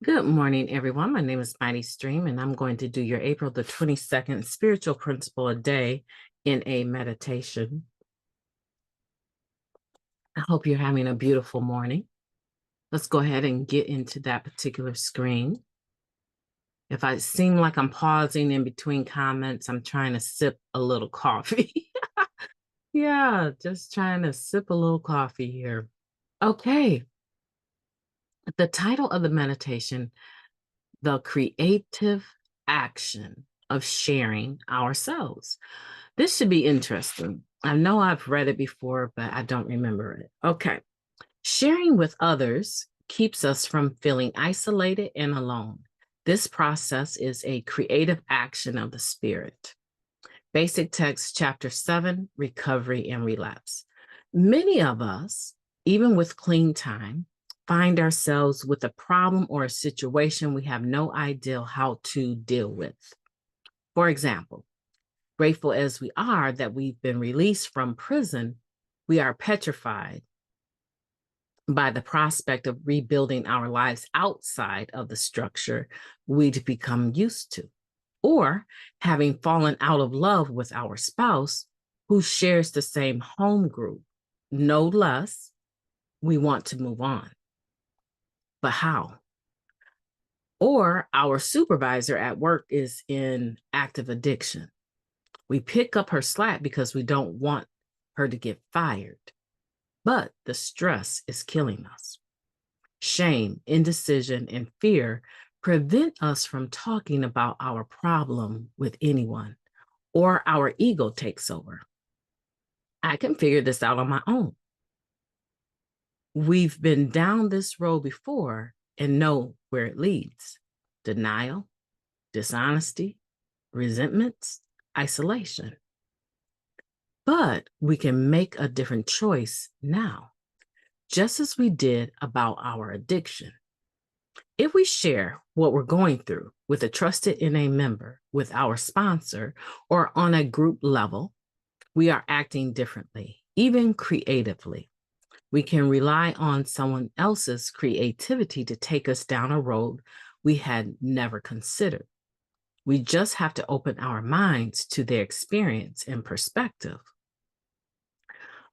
Good morning, everyone. My name is MightyStream, and I'm going to do your April the 22nd spiritual principle a day in a meditation. I hope you're having a beautiful morning. Let's go ahead and get into that particular screen. If I seem like I'm pausing in between comments, I'm trying to sip a little coffee. Yeah, just trying to sip a little coffee here. Okay. The title of the meditation, The Creative Action of Sharing Ourselves. This should be interesting. I know I've read it before, but I don't remember it. Okay. Sharing with others keeps us from feeling isolated and alone. This process is a creative action of the spirit. Basic text, chapter 7, recovery and relapse. Many of us, even with clean time, find ourselves with a problem or a situation we have no idea how to deal with. For example, grateful as we are that we've been released from prison, we are petrified by the prospect of rebuilding our lives outside of the structure we'd become used to, or having fallen out of love with our spouse who shares the same home group. No less, we want to move on. But how? Or our supervisor at work is in active addiction. We pick up her slack because we don't want her to get fired, but the stress is killing us. Shame, indecision, and fear prevent us from talking about our problem with anyone, or our ego takes over. I can figure this out on my own. We've been down this road before and know where it leads: denial, dishonesty, resentments, isolation. But we can make a different choice now, just as we did about our addiction. If we share what we're going through with a trusted NA member, with our sponsor, or on a group level, we are acting differently, even creatively. We can rely on someone else's creativity to take us down a road we had never considered. We just have to open our minds to their experience and perspective.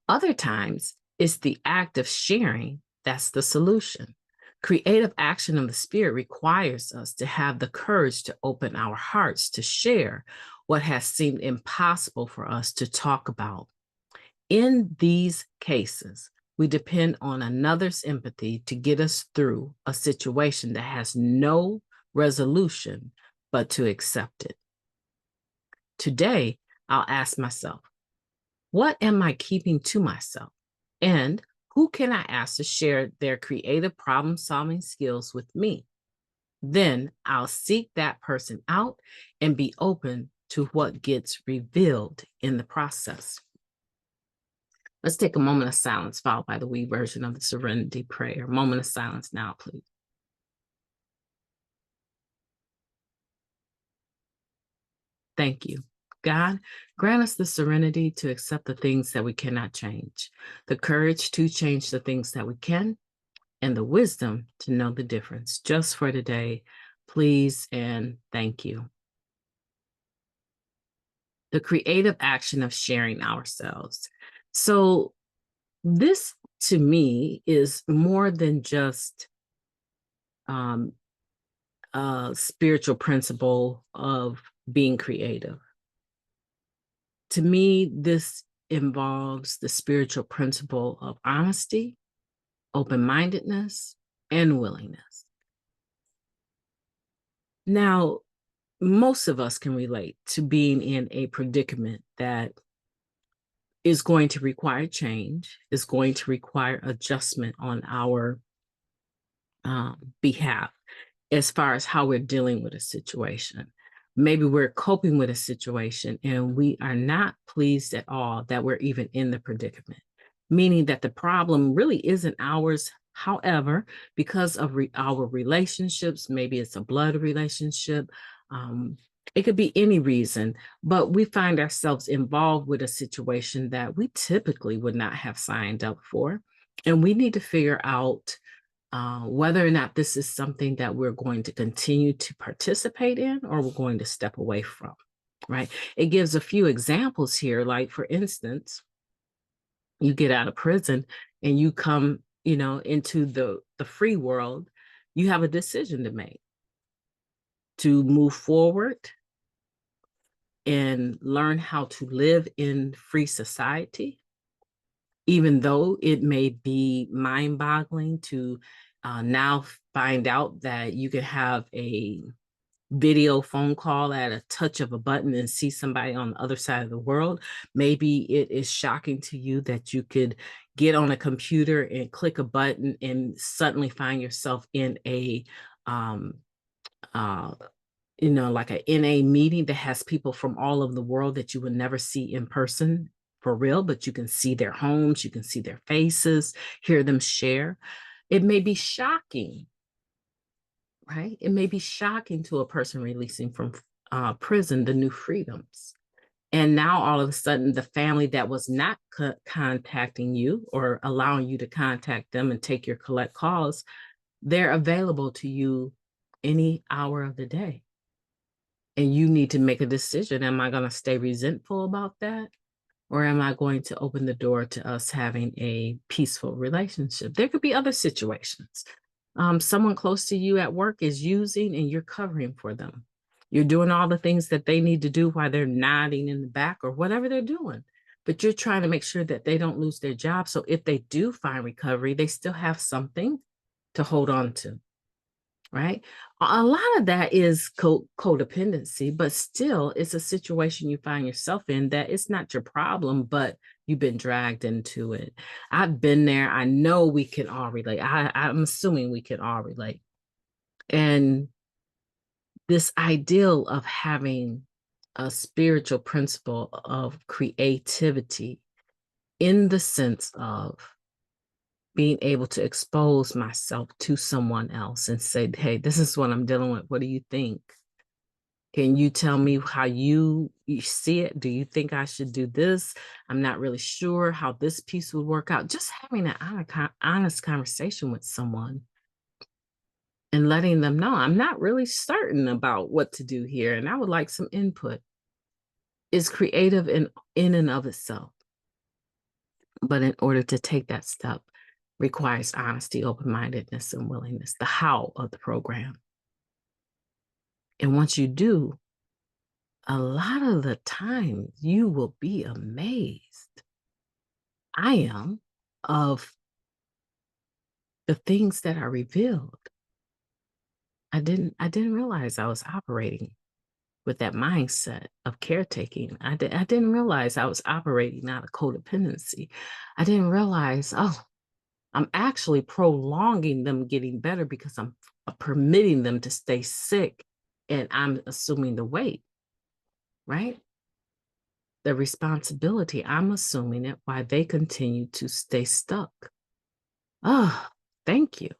Other times, it's the act of sharing that's the solution. Creative action of the spirit requires us to have the courage to open our hearts to share what has seemed impossible for us to talk about. In these cases, we depend on another's empathy to get us through a situation that has no resolution but to accept it. Today, I'll ask myself, what am I keeping to myself? And who can I ask to share their creative problem-solving skills with me? Then I'll seek that person out and be open to what gets revealed in the process. Let's take a moment of silence, followed by the we version of the Serenity Prayer. Moment of silence now, please. Thank you. God, grant us the serenity to accept the things that we cannot change, the courage to change the things that we can, and the wisdom to know the difference. Just for today, please and thank you. The creative action of sharing ourselves. So this, to me, is more than just a spiritual principle of being creative. To me, this involves the spiritual principle of honesty, open-mindedness, and willingness. Now, most of us can relate to being in a predicament that is going to require change, is going to require adjustment on our behalf as far as how we're dealing with a situation. Maybe we're coping with a situation and we are not pleased at all that we're even in the predicament, meaning that the problem really isn't ours. However, because of our relationships, maybe it's a blood relationship, it could be any reason, but we find ourselves involved with a situation that we typically would not have signed up for. And we need to figure out whether or not this is something that we're going to continue to participate in or we're going to step away from, right? It gives a few examples here. Like, for instance, you get out of prison and you come, into the free world, you have a decision to make to move forward and learn how to live in free society, even though it may be mind-boggling to now find out that you could have a video phone call at a touch of a button and see somebody on the other side of the world. Maybe it is shocking to you that you could get on a computer and click a button and suddenly find yourself in a like an NA meeting that has people from all over the world that you would never see in person for real, but you can see their homes, you can see their faces, hear them share. It may be shocking, right? It may be shocking to a person releasing from prison the new freedoms. And now all of a sudden, the family that was not contacting you or allowing you to contact them and take your collect calls, they're available to you any hour of the day. And you need to make a decision. Am I going to stay resentful about that? Or am I going to open the door to us having a peaceful relationship? There could be other situations. Someone close to you at work is using and you're covering for them. You're doing all the things that they need to do while they're nodding in the back or whatever they're doing. But you're trying to make sure that they don't lose their job. So if they do find recovery, they still have something to hold on to. Right? A lot of that is codependency, but still it's a situation you find yourself in that it's not your problem, but you've been dragged into it. I've been there. I know we can all relate. I'm assuming we can all relate. And this ideal of having a spiritual principle of creativity in the sense of being able to expose myself to someone else and say, hey, this is what I'm dealing with. What do you think? Can you tell me how you see it? Do you think I should do this? I'm not really sure how this piece would work out. Just having an honest conversation with someone and letting them know I'm not really certain about what to do here and I would like some input is creative in and of itself. But in order to take that step, requires honesty, open-mindedness, and willingness, the how of the program. And once you do, a lot of the time you will be amazed. I am of the things that are revealed. I didn't realize I was operating with that mindset of caretaking. I didn't realize I was operating out of codependency. I didn't realize, I'm actually prolonging them getting better because I'm permitting them to stay sick and I'm assuming the weight, right? The responsibility, I'm assuming it while they continue to stay stuck. Oh, thank you.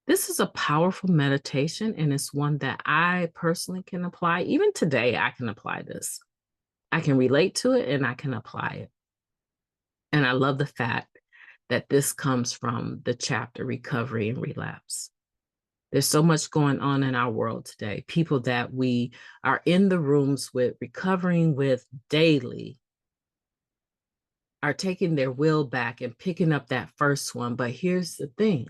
This is a powerful meditation and it's one that I personally can apply. Even today, I can apply this. I can relate to it and I can apply it. And I love the fact that this comes from the chapter Recovery and Relapse. There's so much going on in our world today. People that we are in the rooms with, recovering with daily, are taking their will back and picking up that first one. But here's the thing.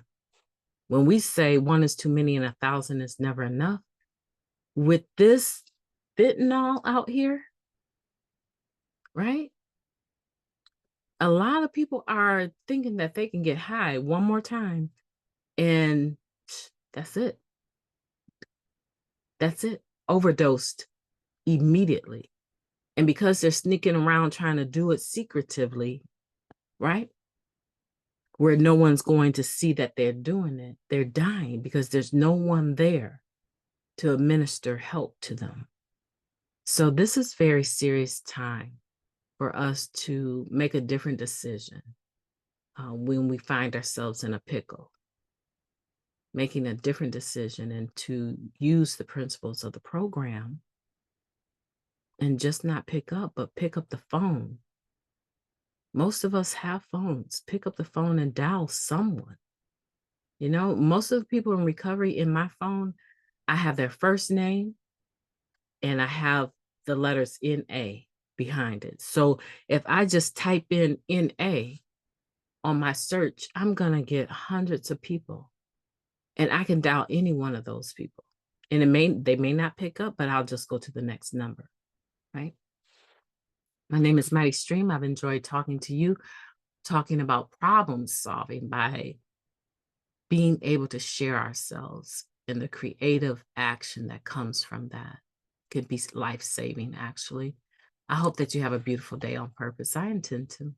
When we say one is too many and 1,000 is never enough, with this fentanyl out here, right? A lot of people are thinking that they can get high one more time and that's it. That's it. Overdosed immediately. And because they're sneaking around trying to do it secretively, right? Where no one's going to see that they're doing it, they're dying because there's no one there to administer help to them. So this is very serious time for us to make a different decision when we find ourselves in a pickle, making a different decision and to use the principles of the program and just not pick up, but pick up the phone. Most of us have phones. Pick up the phone and dial someone. You know, most of the people in recovery in my phone, I have their first name and I have the letters NA behind it. So if I just type in NA on my search, I'm going to get hundreds of people and I can dial any one of those people. And they may not pick up, but I'll just go to the next number, right? My name is Mighty Stream. I've enjoyed talking to you, talking about problem solving by being able to share ourselves and the creative action that comes from that. Could be life-saving, actually. I hope that you have a beautiful day on purpose. I intend to.